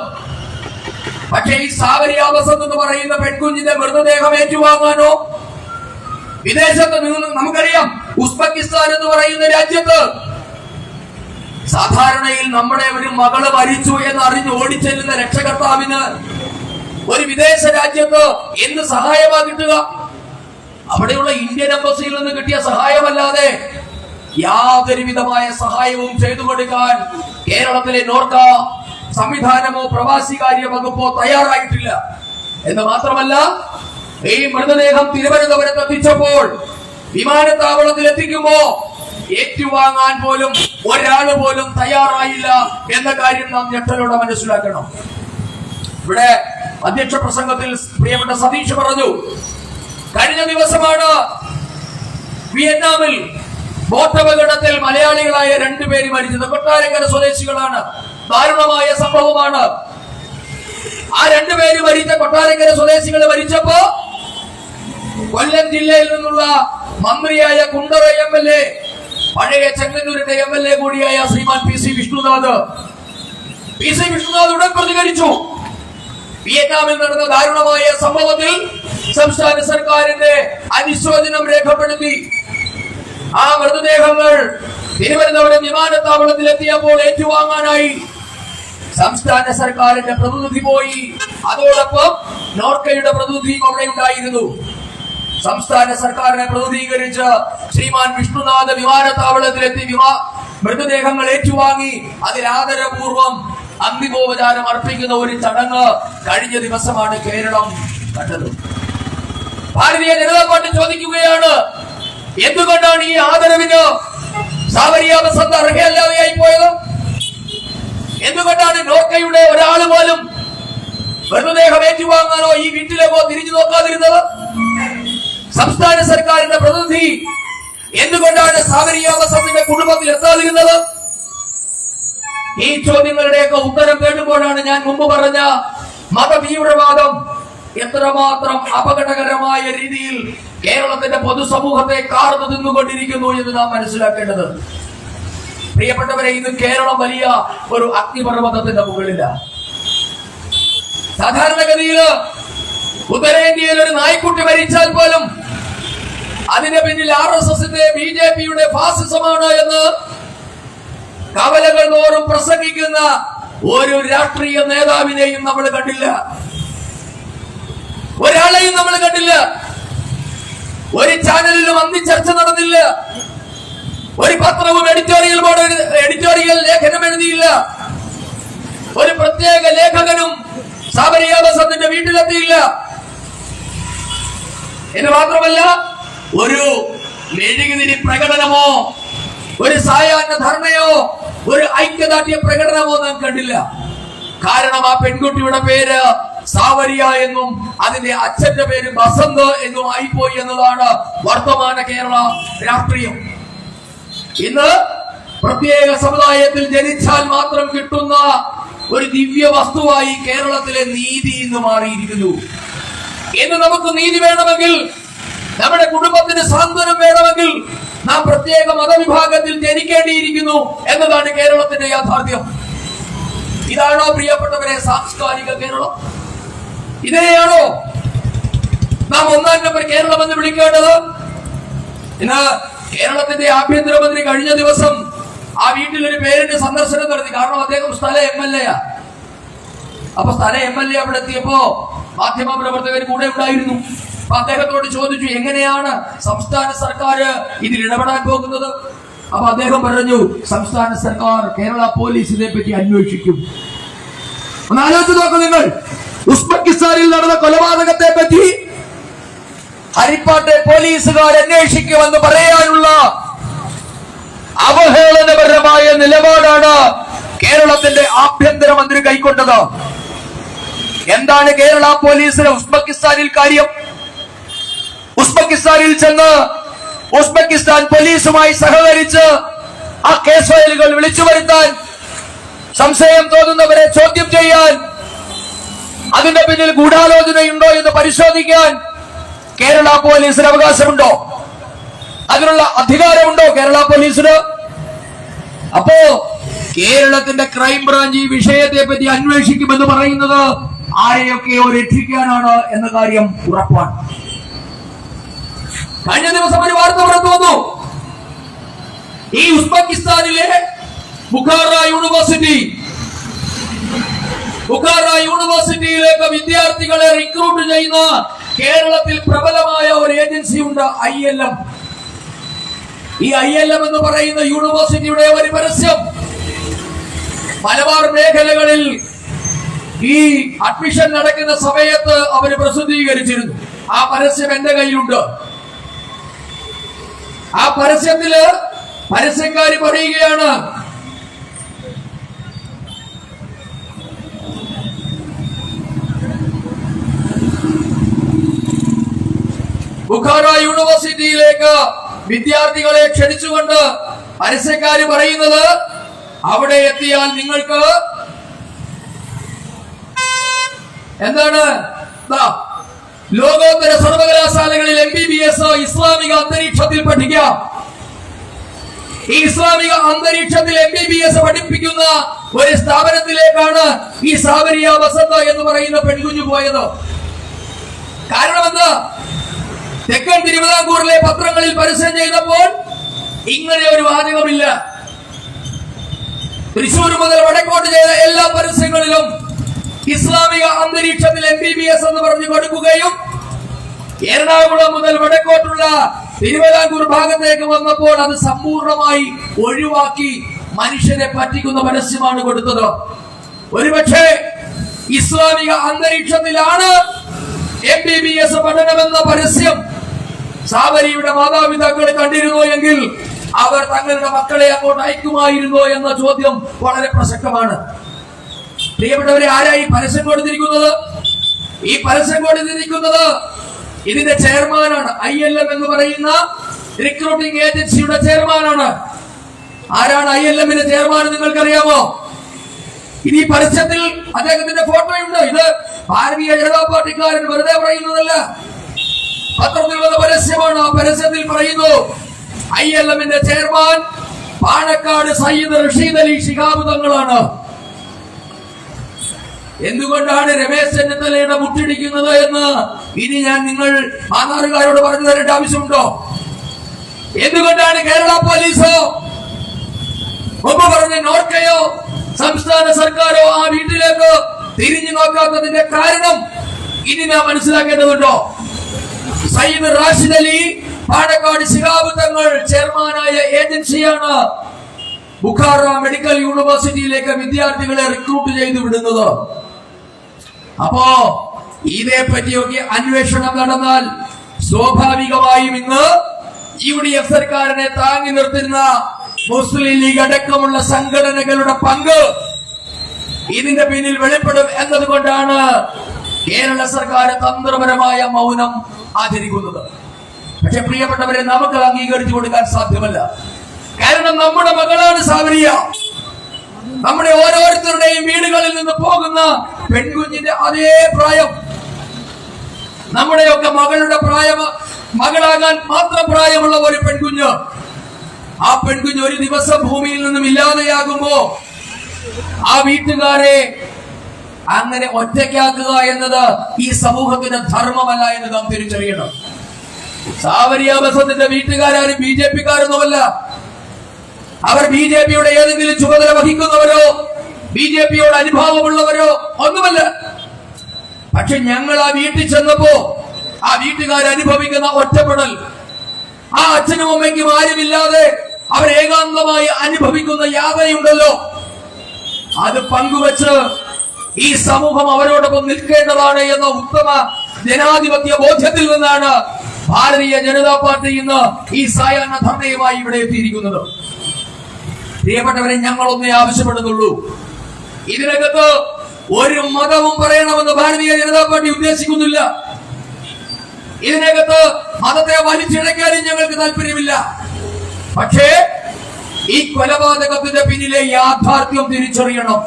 പക്ഷേ ഈ സാവരിയ വസന്ത് എന്ന് പറയുന്ന പെൺകുഞ്ഞിന്റെ മൃതദേഹം ഏറ്റുവാങ്ങാനോ, വിദേശത്ത് നിന്ന് നമുക്കറിയാം, ഉസ്ബെക്കിസ്ഥാൻ എന്ന് പറയുന്ന രാജ്യത്ത് സാധാരണയിൽ നമ്മുടെ ഒരു മകള് മരിച്ചു എന്ന് അറിഞ്ഞ് ഓടിച്ചെല്ലുന്ന രക്ഷകർത്താവിന് ഒരു വിദേശ രാജ്യത്ത് എന്ത് സഹായമാ കിട്ടുക? അവിടെയുള്ള ഇന്ത്യൻ എംബസിയിൽ നിന്ന് കിട്ടിയ സഹായമല്ലാതെ യാതൊരു വിധമായ സഹായവും ചെയ്തു കൊടുക്കാൻ കേരളത്തിലെ നോർക്ക സംവിധാനമോ പ്രവാസികാര്യ വകുപ്പോ തയ്യാറായിട്ടില്ല. എന്ന് മാത്രമല്ല, ഈ മൃതദേഹം തിരുവനന്തപുരത്ത് എത്തിച്ചപ്പോൾ, വിമാനത്താവളത്തിൽ എത്തിക്കുമ്പോ ഏറ്റുവാങ്ങാൻ പോലും ഒരാൾ പോലും തയ്യാറായില്ല എന്ന കാര്യം നാം ഞെട്ടലോടെ മനസ്സിലാക്കണം. ഇവിടെ അധ്യക്ഷ പ്രസംഗത്തിൽ പ്രിയപ്പെട്ട സതീഷ് പറഞ്ഞു, കഴിഞ്ഞ ദിവസമാണ് വിയറ്റ്നാമിൽ ബോട്ടപകടത്തിൽ മലയാളികളായ 2 പേര് മരിച്ചത്. കൊട്ടാരക്കര സ്വദേശികളാണ്. ദാരുണമായ സംഭവമാണ്. ആ 2 പേര് മരിച്ച കൊട്ടാരക്കര സ്വദേശികൾ മരിച്ചപ്പോ കൊല്ലം ജില്ലയിൽ നിന്നുള്ള മന്ത്രിയായ കുണ്ടറ MLA, പഴയ ചെങ്ങന്നൂരിന്റെ MLA കൂടിയായ ശ്രീമാൻ PC വിഷ്ണുനാഥ് ഉടൻ പ്രതികരിച്ചു. വിയറ്റ്നാമിൽ നടന്ന ദാരുണമായ സംഭവത്തിൽ സംസ്ഥാന സർക്കാരിന്റെ അനുശോചനം രേഖപ്പെടുത്തി. ആ മൃതദേഹങ്ങൾ തിരുവനന്തപുരം വിമാനത്താവളത്തിൽ എത്തിയപ്പോൾ ഏറ്റുവാങ്ങാനായി സംസ്ഥാന സർക്കാരിന്റെ പ്രതിനിധി പോയി. അതോടൊപ്പം നോർക്കയുടെ പ്രതിനിധിയും അവിടെ ഉണ്ടായിരുന്നു. സംസ്ഥാന സർക്കാരിനെ പ്രതിനിധീകരിച്ച് ശ്രീമാൻ വിഷ്ണുനാഥ് വിമാനത്താവളത്തിലെത്തി മൃതദേഹങ്ങൾ ഏറ്റുവാങ്ങി അതിൽ ആദരപൂർവം അന്തിമോപചാരം അർപ്പിക്കുന്ന ഒരു ചടങ്ങ് കഴിഞ്ഞ ദിവസമാണ് കേരളം കണ്ടത്. ഭാരതീയ ജനതാ പാർട്ടി ചോദിക്കുകയാണ്, എന്തുകൊണ്ടാണ് ഈ ആദരവിന് സാവരിയ ബസന്ത് അർഹയല്ലാതെയായി പോയത്? എന്തുകൊണ്ടാണ് നോർക്കയുടെ ഒരാൾ പോലും മൃതദേഹം ഏറ്റുവാങ്ങാനോ ഈ വീട്ടിലേക്കോ തിരിഞ്ഞു നോക്കാതിരുന്നത്? സംസ്ഥാന സർക്കാരിന്റെ പ്രതിനിധി എന്തുകൊണ്ടാണ് സാവരിയ ബസന്തിന്റെ കുടുംബത്തിൽ എത്താതിരുന്നത്? ഈ ചോദ്യങ്ങളുടെയൊക്കെ ഉത്തരം കേട്ടുമ്പോഴാണ് ഞാൻ മുമ്പ് പറഞ്ഞ മതതീവ്രവാദം എത്രമാത്രം അപകടകരമായ രീതിയിൽ കേരളത്തിന്റെ പൊതുസമൂഹത്തെ കാർന്നു തിന്നുകൊണ്ടിരിക്കുന്നു എന്ന് നാം മനസ്സിലാക്കേണ്ടത്. പ്രിയപ്പെട്ടവരെ, ഇന്ന് കേരളം വലിയ ഒരു അഗ്നിപർവ്വതത്തിന്റെ മുകളില. സാധാരണഗതിയിൽ ഉത്തരേന്ത്യയിൽ ഒരു നായ്ക്കുട്ടി മരിച്ചാൽ പോലും അതിന്റെ പിന്നിൽ RSSന്റെ BJPയുടെ ഫാസിസമാണ് എന്ന് കവലകൾ തോറും പ്രസംഗിക്കുന്ന ഒരു രാഷ്ട്രീയ നേതാവിനെയും നമ്മൾ കണ്ടില്ല, ഒരാളെയും നമ്മൾ കണ്ടില്ല. ഒരു ചാനലിലും അന്ന് ചർച്ച നടന്നില്ല, ഒരു പത്രവും എഡിറ്റോറിയൽ ലേഖനം എഴുതിയില്ല, ഒരു പ്രത്യേക ലേഖകനും സാവരിയ ബസന്തിന്റെ വീട്ടിലെത്തിയില്ല. എന്ന് മാത്രമല്ല, ഒരു മെഴുകുതിരി പ്രകടനമോ ഒരു സായാഹ്ന ധർണയോ ഒരു ഐക്യദാർഢ്യ പ്രകടനമോ നാം കണ്ടില്ല. കാരണം ആ പെൺകുട്ടിയുടെ പേര് സാവരിയ എന്നും അതിന്റെ അച്ഛന്റെ പേര് ബസന്ത് എന്നും ആയിപ്പോയി എന്നതാണ് വർത്തമാന കേരള രാഷ്ട്രീയം. ഇന്ന് പ്രത്യേക സമുദായത്തിൽ ജനിച്ചാൽ മാത്രം കിട്ടുന്ന ഒരു ദിവ്യ വസ്തുവായി കേരളത്തിലെ നീതി ഇന്ന് മാറിയിരിക്കുന്നു. ഇന്ന് നമുക്ക് നീതി വേണമെങ്കിൽ, നമ്മുടെ കുടുംബത്തിന് സാന്ത്വനം വേണമെങ്കിൽ നാം പ്രത്യേക മതവിഭാഗത്തിൽ ജനിക്കേണ്ടിയിരിക്കുന്നു എന്നതാണ് കേരളത്തിന്റെ യാഥാർത്ഥ്യം. ഇതാണോ പ്രിയപ്പെട്ടവരെ സാംസ്കാരിക കേരളം? ഇതിനെയാണോ നാം ഒന്നാം നമ്പർ കേരളം എന്ന് വിളിക്കേണ്ടത്? ഇന്ന് കേരളത്തിന്റെ ആഭ്യന്തരമന്ത്രി കഴിഞ്ഞ ദിവസം ആ വീട്ടിലൊരു പേരിന്റെ സന്ദർശനം നടത്തി. കാരണം അദ്ദേഹം സ്ഥല MLA. അപ്പൊ സ്ഥല MLA അവിടെ എത്തിയപ്പോ മാധ്യമ പ്രവർത്തകർ കൂടെ ഉണ്ടായിരുന്നു. അപ്പൊ അദ്ദേഹത്തോട് ചോദിച്ചു, എങ്ങനെയാണ് സംസ്ഥാന സർക്കാർ ഇതിൽ ഇടപെടാൻ പോകുന്നത്? അപ്പൊ അദ്ദേഹം പറഞ്ഞു, സംസ്ഥാന സർക്കാർ കേരള പോലീസ് ഇതേപ്പറ്റി അന്വേഷിക്കും. ഒന്ന് ആലോചിച്ച് നോക്കൂ നിങ്ങൾ. ഉസ്ബെക്കിസ്ഥാനിൽ നടന്ന കൊലപാതകത്തെ പറ്റി ഹരിപ്പാട്ടെ പോലീസുകാർ അന്വേഷിക്കുമെന്ന് പറയാനുള്ള അവഹേളനപരമായ നിലപാടാണ് കേരളത്തിന്റെ ആഭ്യന്തരമന്ത്രി കൈക്കൊണ്ടത്. എന്താണ് കേരള പോലീസിന് ഉസ്ബെക്കിസ്ഥാനിൽ കാര്യം? ഉസ്ബെക്കിസ്ഥാനിൽ ചെന്ന് ഉസ്ബെക്കിസ്ഥാൻ പോലീസുമായി സഹകരിച്ച് ആ കേസ് ഫയലുകൾ വിളിച്ചു വരുത്താൻ, സംശയം തോന്നുന്നവരെ ചോദ്യം ചെയ്യാൻ, അതിന്റെ പിന്നിൽ ഗൂഢാലോചനയുണ്ടോ എന്ന് പരിശോധിക്കാൻ കേരള പോലീസിന് അവകാശമുണ്ടോ? അതിനുള്ള അധികാരമുണ്ടോ കേരള പോലീസിന്? അപ്പോ കേരളത്തിന്റെ ക്രൈംബ്രാഞ്ച് ഈ വിഷയത്തെ പറ്റി അന്വേഷിക്കുമെന്ന് പറയുന്നത് ആരെയൊക്കെയോ രക്ഷിക്കാനാണ് എന്ന കാര്യം ഉറപ്പാണ്. കഴിഞ്ഞ ദിവസം ഒരു വാർത്ത പുറത്തു വന്നു. ഈ ഉസ്ബെക്കിസ്ഥാനിലെ ബുഖാറ യൂണിവേഴ്സിറ്റിയിലേക്ക് വിദ്യാർത്ഥികളെ റിക്രൂട്ട് ചെയ്യുന്ന കേരളത്തിൽ പ്രബലമായ ഒരു ഏജൻസി ഉണ്ട്, ILM. ഈ ILM എന്ന് പറയുന്ന യൂണിവേഴ്സിറ്റിയുടെ ഒരു പരസ്യം മലബാർ മേഖലകളിൽ ഈ അഡ്മിഷൻ നടക്കുന്ന സമയത്ത് അവര് പ്രസിദ്ധീകരിച്ചിരുന്നു. ആ പരസ്യം എന്റെ കയ്യിലുണ്ട്. ആ പരസ്യത്തില് പരസ്യക്കാര് പറയുകയാണ്, ബുഖാറ യൂണിവേഴ്സിറ്റിയിലേക്ക് വിദ്യാർത്ഥികളെ ക്ഷണിച്ചുകൊണ്ട് പരസ്യക്കാര് പറയുന്നത്, അവിടെ എത്തിയാൽ നിങ്ങൾക്ക് എന്താണ്, ലോകോത്തര സർവകലാശാലകളിൽ MBBS ഇസ്ലാമിക അന്തരീക്ഷത്തിൽ പഠിക്കാം. ഈ ഇസ്ലാമിക അന്തരീക്ഷത്തിൽ MBBS പഠിപ്പിക്കുന്ന ഒരു സ്ഥാപനത്തിലേക്കാണ് ഈ സാവരിയ ബസന്ത് എന്ന് പറയുന്ന പെൺകുഞ്ഞു പോയത്. കാരണം എന്താ? തെക്കൻ തിരുവിതാംകൂറിലെ പത്രങ്ങളിൽ പരസ്യം ചെയ്തപ്പോൾ ഇങ്ങനെ ഒരു വാചകമില്ല. തൃശൂർ മുതൽ വടക്കോട്ട് ചെയ്ത എല്ലാ പരസ്യങ്ങളും അന്തരീക്ഷത്തിൽ MBBS എന്ന് പറഞ്ഞു കൊടുക്കുകയും എറണാകുളം മുതൽ വടക്കോട്ടുള്ള തിരുവിതാംകൂർ ഭാഗത്തേക്ക് വന്നപ്പോൾ അത് സമ്പൂർണമായി ഒഴിവാക്കി മനുഷ്യരെ പറ്റിക്കുന്ന പരസ്യമാണ് കൊടുത്തത്. ഒരുപക്ഷെ ഇസ്ലാമിക അന്തരീക്ഷത്തിലാണ് MBBS പഠനമെന്ന പരസ്യം സാബരിയുടെ മാതാപിതാക്കൾ കണ്ടിരുന്നു എങ്കിൽ അവർ തങ്ങളുടെ മക്കളെ അങ്ങോട്ട് അയക്കുമായിരുന്നോ എന്ന ചോദ്യം വളരെ പ്രസക്തമാണ്. പ്രിയപ്പെട്ടവരെ, ആരായി പരസ്യം കൊടുത്തിരിക്കുന്നത്? ഈ പരസ്യം കൊടുത്തിരിക്കുന്നത് ഇതിന്റെ ചെയർമാനാണ്. ILM എന്ന് പറയുന്ന റിക്രൂട്ടിംഗ് ഏജൻസിയുടെ ചെയർമാനാണ്. ആരാണ് ILM-ന്റെ ചെയർമാൻ നിങ്ങൾക്കറിയാമോ? ഇത് ഈ പരസ്യത്തിൽ അദ്ദേഹത്തിന്റെ ഫോട്ടോയുണ്ട്. ഇത് ഭാരതീയ ജനതാ പാർട്ടിക്കാരൻ വെറുതെ പറയുന്നതല്ല, പത്രത്തിൽ വന്ന പരസ്യമാണ്. ആ പരസ്യത്തിൽ പറയുന്നു ILM-ന്റെ ചെയർമാൻ പാണക്കാട് സയ്യിദ് റഷീദ് അലി ശിഹാബ് തങ്ങളാണ്. എന്തുകൊണ്ടാണ് രമേശ് ചെന്നിത്തലയുടെ മുട്ടിടിക്കുന്നത് എന്ന് ഇനി ഞാൻ നിങ്ങൾ മാന്നാറുകാരോട് പറഞ്ഞു തരേണ്ട ആവശ്യമുണ്ടോ? എന്തുകൊണ്ടാണ് കേരള പോലീസോ മുമ്പ് പറഞ്ഞ നോർക്കയോ സംസ്ഥാന സർക്കാരോ ആ വീട്ടിലേക്ക് തിരിഞ്ഞു നോക്കാത്തതിന്റെ കാരണം ഇനി നാം മനസ്സിലാക്കേണ്ടതുണ്ടോ? സയ്യിദ് റാഷിദ് അലി പാണക്കാട് ശിഹാബ് തങ്ങൾ ചെയർമാനായ ഏജൻസിയാണ് ബുഖാറ മെഡിക്കൽ യൂണിവേഴ്സിറ്റിയിലേക്ക് വിദ്യാർത്ഥികളെ റിക്രൂട്ട് ചെയ്തു വിടുന്നത്. അപ്പോ ഇതേ പറ്റിയൊക്കെ അന്വേഷണം നടന്നാൽ സ്വാഭാവികമായും ഇന്ന് UDF സർക്കാരിനെ താങ്ങി നിർത്തുന്ന മുസ്ലിം ലീഗ് അടക്കമുള്ള സംഘടനകളുടെ പങ്ക് ഇതിന്റെ പിന്നിൽ വെളിപ്പെടും എന്നതുകൊണ്ടാണ് കേരള സർക്കാർ തന്ത്രപരമായ മൗനം ആചരിക്കുന്നത്. പക്ഷെ പ്രിയപ്പെട്ടവരെ, നമുക്ക് അംഗീകരിച്ചു കൊടുക്കാൻ സാധ്യമല്ല. കാരണം നമ്മുടെ മകളാണ് സാബരിയ. നമ്മുടെ ഓരോരുത്തരുടെയും വീടുകളിൽ നിന്ന് പോകുന്ന പെൺകുഞ്ഞിന്റെ അതേ പ്രായം, നമ്മുടെയൊക്കെ മകളുടെ പ്രായം, മകളാകാൻ മാത്രം പ്രായമുള്ള ഒരു പെൺകുഞ്ഞ്. ആ പെൺകുഞ്ഞ് ഒരു ദിവസം ഭൂമിയിൽ നിന്നും ഇല്ലാതെയാകുമ്പോ ആ വീട്ടുകാരെ അങ്ങനെ ഒറ്റയ്ക്കാക്കുക എന്നത് ഈ സമൂഹത്തിന്റെ ധർമ്മമല്ല എന്ന് നാം തിരിച്ചറിയണം. സാവരിയ ബസത്തിന്റെ വീട്ടുകാരും BJP-കാരൊന്നുമല്ല. അവർ BJP-യുടെ ഏതെങ്കിലും ചുമതല വഹിക്കുന്നവരോ BJP-യോട് അനുഭാവമുള്ളവരോ ഒന്നുമല്ല. പക്ഷെ ഞങ്ങൾ ആ വീട്ടിൽ ചെന്നപ്പോ ആ വീട്ടുകാർ അനുഭവിക്കുന്ന ഒറ്റപ്പെടൽ, ആ അച്ഛനും അമ്മയ്ക്കും ആരുമില്ലാതെ അവർ ഏകാന്തമായി അനുഭവിക്കുന്ന യാതനയുണ്ടല്ലോ, അത് പങ്കുവച്ച് ഈ സമൂഹം അവരോടൊപ്പം നിൽക്കേണ്ടതാണ് എന്ന ഉത്തമ ജനാധിപത്യ ബോധ്യത്തിൽ നിന്നാണ് ഭാരതീയ ജനതാ പാർട്ടി ഇന്ന് ഈ സായാഹ്ന ധർണയുമായി ഇവിടെ എത്തിയിരിക്കുന്നത്. പ്രിയപ്പെട്ടവരെ, ഞങ്ങളൊന്നേ ആവശ്യപ്പെടുന്നുള്ളൂ. ഇതിനകത്ത് ഒരു മതവും പറയണമെന്ന് ഭാരതീയ ജനതാ പാർട്ടി ഉദ്ദേശിക്കുന്നില്ല. ഇതിനകത്ത് മതത്തെ വലിച്ചിഴക്കാനും ഞങ്ങൾക്ക് താല്പര്യമില്ല. പക്ഷേ ഈ കൊലപാതകത്തിന്റെ പിന്നിലെ യാഥാർത്ഥ്യം തിരിച്ചറിയണം.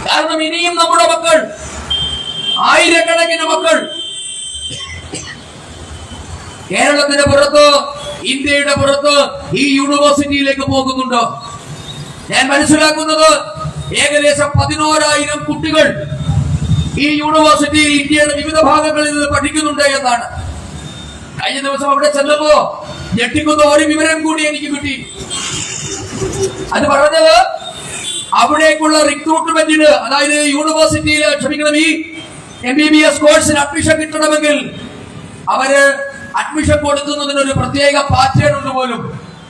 കാരണം ഇനിയും നമ്മുടെ മക്കൾ, ആയിരക്കണക്കിന് മക്കൾ കേരളത്തിന് പുറത്ത്, ഇന്ത്യയുടെ പുറത്ത് ഈ യൂണിവേഴ്സിറ്റിയിലേക്ക് പോകുന്നുണ്ട്. ഞാൻ മനസ്സിലാക്കുന്നത് ഏകദേശം 11,000 കുട്ടികൾ ഈ യൂണിവേഴ്സിറ്റിയിൽ ഇന്ത്യയുടെ വിവിധ ഭാഗങ്ങളിൽ നിന്ന് പഠിക്കുന്നുണ്ട് എന്നാണ്. കഴിഞ്ഞ ദിവസം അവിടെ ചെന്നപ്പോ ഞെട്ടിക്കുന്ന ഒരു വിവരം കൂടി എനിക്ക് കിട്ടി. അത് പറഞ്ഞത് അവിടേക്കുള്ള റിക്രൂട്ട്മെന്റിന്, അതായത് യൂണിവേഴ്സിറ്റിയിൽ ക്ഷമിക്കണം, ഈ MBBS കോഴ്സിന് അഡ്മിഷൻ കിട്ടണമെങ്കിൽ അവര് അഡ്മിഷൻ കൊടുക്കുന്നതിന് ഒരു പ്രത്യേക പാറ്റേൺ ഉണ്ട് പോലും.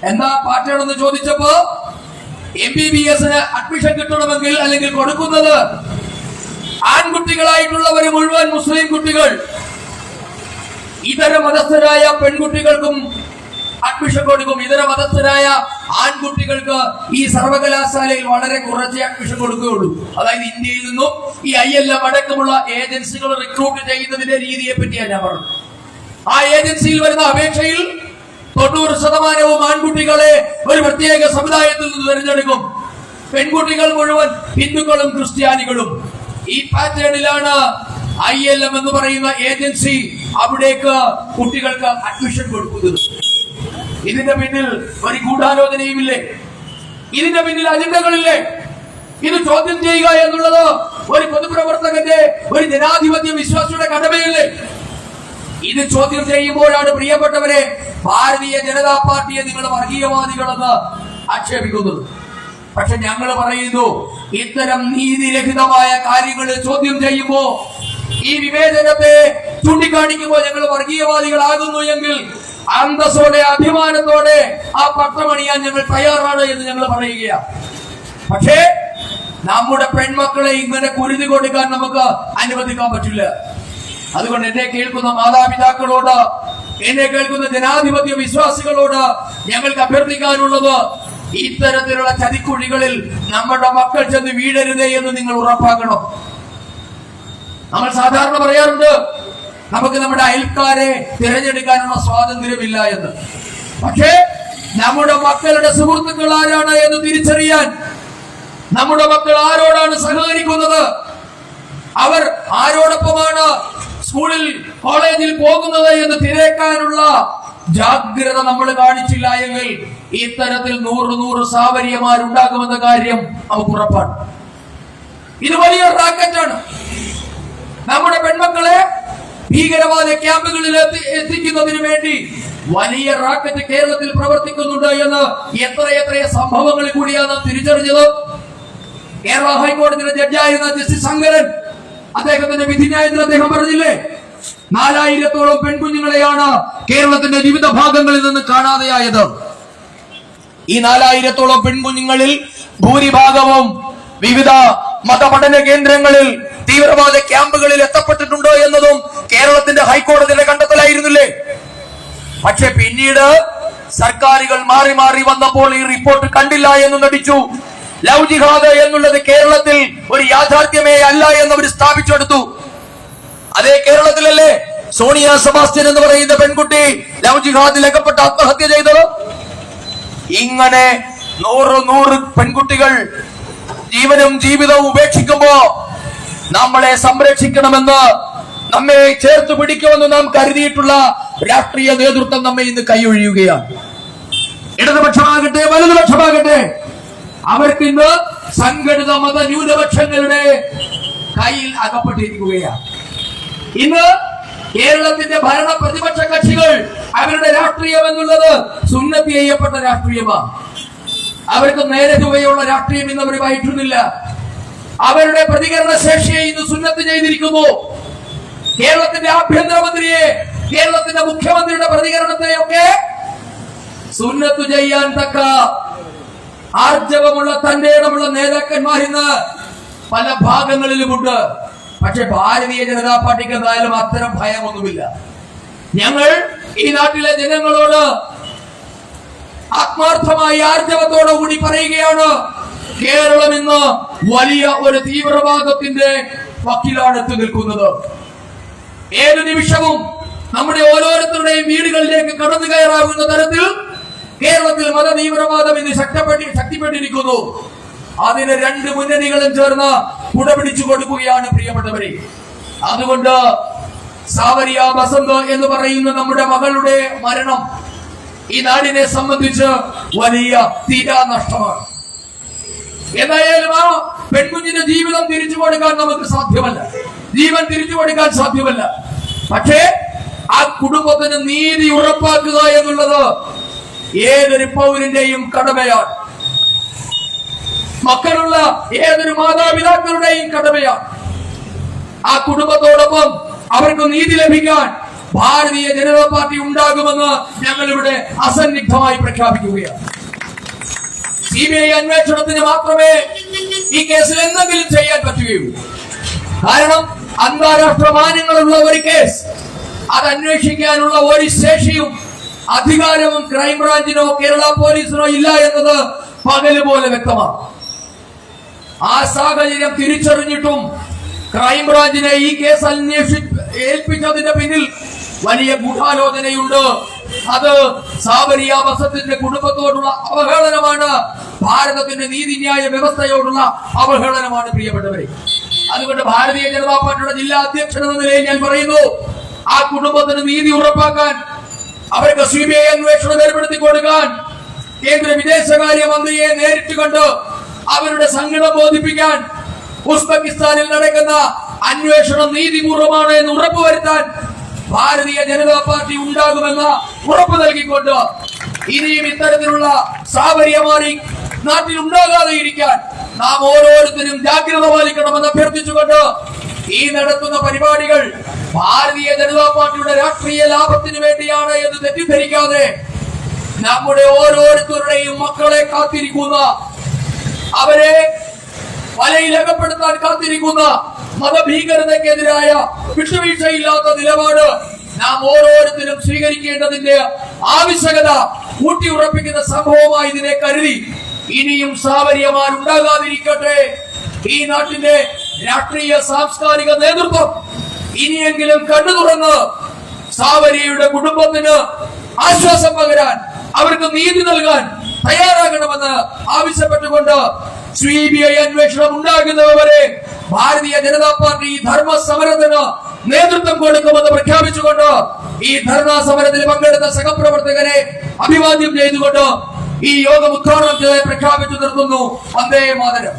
എന്താ പാറ്റേൺ എന്ന് ചോദിച്ചപ്പോ MBBS-ന് അഡ്മിഷൻ കിട്ടണമെങ്കിൽ അല്ലെങ്കിൽ കൊടുക്കുന്നത് ആൺകുട്ടികളായിട്ടുള്ളവര് മുഴുവൻ മുസ്ലിം കുട്ടികൾ, ഇതര മതസ്ഥരായ പെൺകുട്ടികൾക്കും അഡ്മിഷൻ കൊടുക്കും. ഇതര മതസ്ഥരായ ആൺകുട്ടികൾക്ക് ഈ സർവകലാശാലയിൽ വളരെ കുറച്ച് അഡ്മിഷൻ കൊടുക്കുകയുള്ളൂ. അതായത് ഇന്ത്യയിൽ നിന്നും ഈ ILM അടക്കമുള്ള ഏജൻസികൾ റിക്രൂട്ട് ചെയ്യുന്നതിന്റെ രീതിയെ പറ്റിയാണ് ഞാൻ പറഞ്ഞത്. ആ ഏജൻസിയിൽ വരുന്ന അപേക്ഷയിൽ 90% ആൺകുട്ടികളെ ഒരു പ്രത്യേക സമുദായത്തിൽ നിന്ന് തിരഞ്ഞെടുക്കും. പെൺകുട്ടികൾ മുഴുവൻ ഹിന്ദുക്കളും ക്രിസ്ത്യാനികളും. ഈ പാറ്റേണിലാണ് ILM എന്ന് പറയുന്ന ഏജൻസി അവിടേക്ക് കുട്ടികൾക്ക് അഡ്മിഷൻ കൊടുക്കുന്നത്. ഇതിന്റെ പിന്നിൽ ഒരു ഗൂഢാലോചനയുമില്ലേ? ഇതിന്റെ പിന്നിൽ അജണ്ടകളില്ലേ? ഇത് ചോദ്യം ചെയ്യുക എന്നുള്ളത് ഒരു പൊതുപ്രവർത്തകന്റെ, ഒരു ജനാധിപത്യ വിശ്വാസിയുടെ കടമയല്ലേ? ഇത് ചോദ്യം ചെയ്യുമ്പോഴാണ് പ്രിയപ്പെട്ടവരെ ഭാരതീയ ജനതാ പാർട്ടിയെ നിങ്ങൾ വർഗീയവാദികളെന്ന് ആക്ഷേപിക്കുന്നത്. പക്ഷെ ഞങ്ങൾ പറയുന്നു ഇത്തരം നീതിരഹിതമായ കാര്യങ്ങൾ ചോദ്യം ചെയ്യുമ്പോ, ഈ വിവേചനത്തെ ചൂണ്ടിക്കാണിക്കുമ്പോൾ ഞങ്ങൾ വർഗീയവാദികളാകുന്നു എങ്കിൽ അന്തസ്സോടെ അഭിമാനത്തോടെ ആ പട്ടമണിയാൻ ഞങ്ങൾ തയ്യാറാണ് എന്ന് ഞങ്ങൾ പറയുകയാണ്. പക്ഷേ നമ്മുടെ പെൺമക്കളെ ഇങ്ങനെ കുരുതി കൊടുക്കാൻ നമുക്ക് അനുവദിക്കാൻ പറ്റില്ല. അതുകൊണ്ട് എന്നെ കേൾക്കുന്ന മാതാപിതാക്കളോട്, എന്നെ കേൾക്കുന്ന ജനാധിപത്യ വിശ്വാസികളോട് ഞങ്ങൾക്ക് അഭ്യർത്ഥിക്കാനുള്ളത്, ഇത്തരത്തിലുള്ള ചതിക്കുഴികളിൽ നമ്മുടെ മക്കൾ ചെന്ന് വീഴരുതേ എന്ന് നിങ്ങൾ ഉറപ്പാക്കണം. നമ്മൾ സാധാരണ പറയാറുണ്ട്, നമുക്ക് നമ്മുടെ അയൽക്കാരെ തിരഞ്ഞെടുക്കാനുള്ള സ്വാതന്ത്ര്യമില്ല എന്ന്. പക്ഷേ നമ്മുടെ മക്കളുടെ സുഹൃത്തുക്കൾ ആരാണ് എന്ന് തിരിച്ചറിയാൻ, നമ്മുടെ മക്കൾ ആരോടാണ് സഹകരിക്കുന്നത്, അവർ ആരോടൊപ്പമാണ് സ്കൂളിൽ കോളേജിൽ പോകുന്നത് എന്ന് തിരക്കാനുള്ള ജാഗ്രത നമ്മൾ കാണിച്ചില്ല എങ്കിൽ ഇത്തരത്തിൽ 100 സാവര്യമാരുണ്ടാകുമെന്ന കാര്യം നമുക്ക് ഉറപ്പാണ്. ഇത് വലിയ റാക്കറ്റാണ്. നമ്മുടെ പെൺമക്കളെ ഭീകരവാദ ക്യാമ്പുകളിൽ എത്തിക്കുന്നതിന് വേണ്ടി വലിയ റാക്കറ്റ് കേരളത്തിൽ പ്രവർത്തിക്കുന്നുണ്ട് എന്ന് എത്രയെത്ര സംഭവങ്ങളിൽ കൂടിയാണ് നാം തിരിച്ചറിഞ്ഞത്. കേരള ഹൈക്കോടതിയുടെ ജഡ്ജായിരുന്ന ജസ്റ്റിസ് ശങ്കരൻ അദ്ദേഹത്തിന്റെ വിധിന്യായത്തിൽ അദ്ദേഹം പറഞ്ഞില്ലേ, 4000-ഓളം പെൺകുഞ്ഞുങ്ങളെയാണ് കേരളത്തിന്റെ വിവിധ ഭാഗങ്ങളിൽ നിന്ന് കാണാതെയായത്. ഈ 4000-ഓളം പെൺകുഞ്ഞുങ്ങളിൽ ഭൂരിഭാഗവും വിവിധ മതപഠന കേന്ദ്രങ്ങളിൽ, തീവ്രവാദ ക്യാമ്പുകളിൽ എത്തപ്പെട്ടിട്ടുണ്ടോ എന്നതും കേരളത്തിന്റെ ഹൈക്കോടതിയുടെ കണ്ടെത്തലായിരുന്നില്ലേ? പക്ഷെ പിന്നീട് സർക്കാരുകൾ മാറി മാറി വന്നപ്പോൾ ഈ റിപ്പോർട്ട് കണ്ടില്ല എന്ന് നടിച്ചു. ലവ് ജിഹാദ് എന്നുള്ളത് കേരളത്തിൽ ഒരു യാഥാർത്ഥ്യമേ അല്ല എന്നവർ സ്ഥാപിച്ചെടുത്തു. അതേ കേരളത്തിലല്ലേ സോണിയ സെബാസ്റ്റ്യൻ എന്ന് പറയുന്ന പെൺകുട്ടി ലവ് ജിഹാദിൽ അകപ്പെട്ട് ആത്മഹത്യ ചെയ്തത്? ഇങ്ങനെ 100 പെൺകുട്ടികൾ ജീവനും ജീവിതവും ഉപേക്ഷിക്കുമ്പോ നമ്മളെ സംരക്ഷിക്കണമെന്ന്, നമ്മെ ചേർത്ത് പിടിക്കുമെന്ന് നാം കരുതിയിട്ടുള്ള രാഷ്ട്രീയ നേതൃത്വം നമ്മെ ഇന്ന് കൈയൊഴിയുകയാണ്. ഇടതുപക്ഷമാകട്ടെ വലതുപക്ഷമാകട്ടെ, അവർക്ക് ഇന്ന് സംഘടിത മത ന്യൂനപക്ഷങ്ങളുടെ കയ്യിൽ അകപ്പെട്ടിരിക്കുകയാണ്. ഇന്ന് കേരളത്തിന്റെ ഭരണ പ്രതിപക്ഷ കക്ഷികൾ അവരുടെ രാഷ്ട്രീയം എന്നുള്ളത് സുന്നത്ത് ചെയ്യപ്പെട്ട രാഷ്ട്രീയമാണ്. അവർക്ക് നേരെ ചൊവ്വയുള്ള രാഷ്ട്രീയം ഇന്ന് അവർ വഹിക്കുന്നില്ല. അവരുടെ പ്രതികരണ ശേഷിയെ ഇന്ന് സുന്നത്ത് ചെയ്തിരിക്കുന്നു. കേരളത്തിന്റെ ആഭ്യന്തരമന്ത്രിയെ, കേരളത്തിന്റെ മുഖ്യമന്ത്രിയുടെ പ്രതികരണത്തെയൊക്കെ സുന്നത്ത് ചെയ്യാൻ തക്ക ആർജവമുള്ള തന്റെ ഇടമുള്ള നേതാക്കന്മാർ ഇന്ന് പല ഭാഗങ്ങളിലുമുണ്ട്. പക്ഷെ ഭാരതീയ ജനതാ പാർട്ടിക്ക് എന്തായാലും അത്തരം ഭയമൊന്നുമില്ല. ഞങ്ങൾ ഈ നാട്ടിലെ ജനങ്ങളോട് ആത്മാർത്ഥമായി ആർജവത്തോടു കൂടി പറയുകയാണ്, കേരളം ഇന്ന് വലിയ ഒരു തീവ്രവാദത്തിന്റെ വക്കിലാണ് എത്തി നിൽക്കുന്നത്. ഏതു നിമിഷവും നമ്മുടെ ഓരോരുത്തരുടെയും വീടുകളിലേക്ക് കടന്നു കയറാവുന്ന തരത്തിൽ കേരളത്തിൽ മത തീവ്രവാദം ഇന്ന് ശക്തിപ്പെട്ടിരിക്കുന്നു. അതിന് 2 മുന്നണികളും ചേർന്ന് കുടപിടിച്ചു കൊടുക്കുകയാണ് പ്രിയപ്പെട്ടവരെ. അതുകൊണ്ട് സാവരിയ ബസന്ത് എന്ന് പറയുന്ന നമ്മുടെ മകളുടെ മരണം ഈ നാടിനെ സംബന്ധിച്ച് വലിയ തീരാ നഷ്ടമാണ്. എന്തായാലും ആ പെൺകുഞ്ഞിന്റെ ജീവിതം തിരിച്ചു കൊടുക്കാൻ നമുക്ക് സാധ്യമല്ല, ജീവൻ തിരിച്ചു കൊടുക്കാൻ സാധ്യമല്ല. പക്ഷേ ആ കുടുംബത്തിന് നീതി ഉറപ്പാക്കുക എന്നുള്ളത് ഏതൊരു പൗരന്റെയും കടമയാണ്. മക്കളുള്ള ഏതൊരു മാതാപിതാക്കളുടെയും കടമയാണ്. ആ കുടുംബത്തോടൊപ്പം അവർക്ക് നീതി ലഭിക്കാൻ ഭാരതീയ ജനതാ പാർട്ടി ഉണ്ടാകുമെന്ന് ഞങ്ങൾ ഇവിടെ അസന്നിഗ്ധമായി പ്രഖ്യാപിക്കുകയാണ്. CBI അന്വേഷണത്തിന് മാത്രമേ ഈ കേസിൽ എന്തെങ്കിലും ചെയ്യാൻ പറ്റുകയുള്ളൂ. കാരണം അന്താരാഷ്ട്ര മാനങ്ങളുള്ള ഒരു കേസ്, അത് അന്വേഷിക്കാനുള്ള ഒരു ശേഷിയും അധികാരവും ക്രൈംബ്രാഞ്ചിനോ കേരള പോലീസിനോ ഇല്ല എന്നത് പകല് പോലെ വ്യക്തമാണ്. ആ സാഹചര്യം തിരിച്ചറിഞ്ഞിട്ടും ക്രൈംബ്രാഞ്ചിനെ ഈ കേസ് ഏൽപ്പിച്ചതിന്റെ പിന്നിൽ വലിയ ഗൂഢാലോചനയുണ്ട്. അത് സാവരിയ ബസന്തിന്റെ കുടുംബത്തോടുള്ള അവഹേളനമാണ്, ഭാരതത്തിന്റെ നീതിന്യായ വ്യവസ്ഥയോടുള്ള അവഹേളനമാണ് പ്രിയപ്പെട്ടവരെ. അതുകൊണ്ട് ഭാരതീയ ജനതാ പാർട്ടിയുടെ ജില്ലാ അധ്യക്ഷൻ എന്ന നിലയിൽ ഞാൻ പറയുന്നു, ആ കുടുംബത്തിന് നീതി ഉറപ്പാക്കാൻ, അവർക്ക് CBI അന്വേഷണം ഏർപ്പെടുത്തി കൊടുക്കാൻ, കേന്ദ്ര വിദേശകാര്യ മന്ത്രിയെ നേരിട്ട് കണ്ട് അവരുടെ സങ്കടം ബോധിപ്പിക്കാൻ, ഉസ്ബെക്കിസ്ഥാനിൽ നടക്കുന്ന അന്വേഷണം നീതിപൂർവമാണ് എന്ന് ഉറപ്പുവരുത്താൻ ഭാരതീയ ജനതാ പാർട്ടി ഉണ്ടാകുമെന്ന് ഉറപ്പ് നൽകിക്കൊണ്ട് ഇനിയും ഇത്തരത്തിലുള്ള സാവര്യമാരി നാട്ടിൽ ഉണ്ടാകാതെ ഇരിക്കാൻ നാം ഓരോരുത്തരും ജാഗ്രത പാലിക്കണമെന്ന് അഭ്യർത്ഥിച്ചുകൊണ്ട് ഈ നടത്തുന്ന പരിപാടികൾ ഭാരതീയ ജനതാ പാർട്ടിയുടെ രാഷ്ട്രീയ ലാഭത്തിന് വേണ്ടിയാണ് എന്ന് തെറ്റിദ്ധരിക്കാതെ നമ്മുടെ ഓരോരുത്തരുടെയും മക്കളെ കാത്തിരിക്കുന്ന, അവരെ വലയിലകപ്പെടുത്താൻ കാത്തിരിക്കുന്ന മതഭീകരതയ്ക്കെതിരായ വിട്ടുവീഴ്ചയില്ലാത്ത നിലപാട് നാം ഓരോരുത്തരും സ്വീകരിക്കേണ്ടതിന്റെ ആവശ്യകത ഊട്ടിയുറപ്പിക്കുന്ന സംഭവമായി ഇതിനെ കരുതി ഇനിയും സാവര്യമാർ ഉണ്ടാകാതിരിക്കട്ടെ. ഈ നാട്ടിന്റെ രാഷ്ട്രീയ സാംസ്കാരിക നേതൃത്വം ഇനിയെങ്കിലും കണ്ണു തുറന്ന് സാവര്യയുടെ കുടുംബത്തിന് ആശ്വാസം പകരാൻ, അവർക്ക് നീതി നൽകാൻ തയ്യാറാകണമെന്ന് ആവശ്യപ്പെട്ടുകൊണ്ട് CBI അന്വേഷണം ഉണ്ടാകുന്നവരെ ഭാരതീയ ജനതാ പാർട്ടി ധർമ്മ സമരത്തിന് നേതൃത്വം കൊടുക്കുമെന്ന് പ്രഖ്യാപിച്ചുകൊണ്ട് ഈ ധർണാ സമരത്തിൽ പങ്കെടുത്ത സഹപ്രവർത്തകരെ അഭിവാദ്യം ചെയ്തുകൊണ്ട് ഈ യോഗം ഉദ്ഘാടനം ചെയ്ത് പ്രഖ്യാപിച്ചു നിർത്തുന്നു. വന്ദേ മാതരം.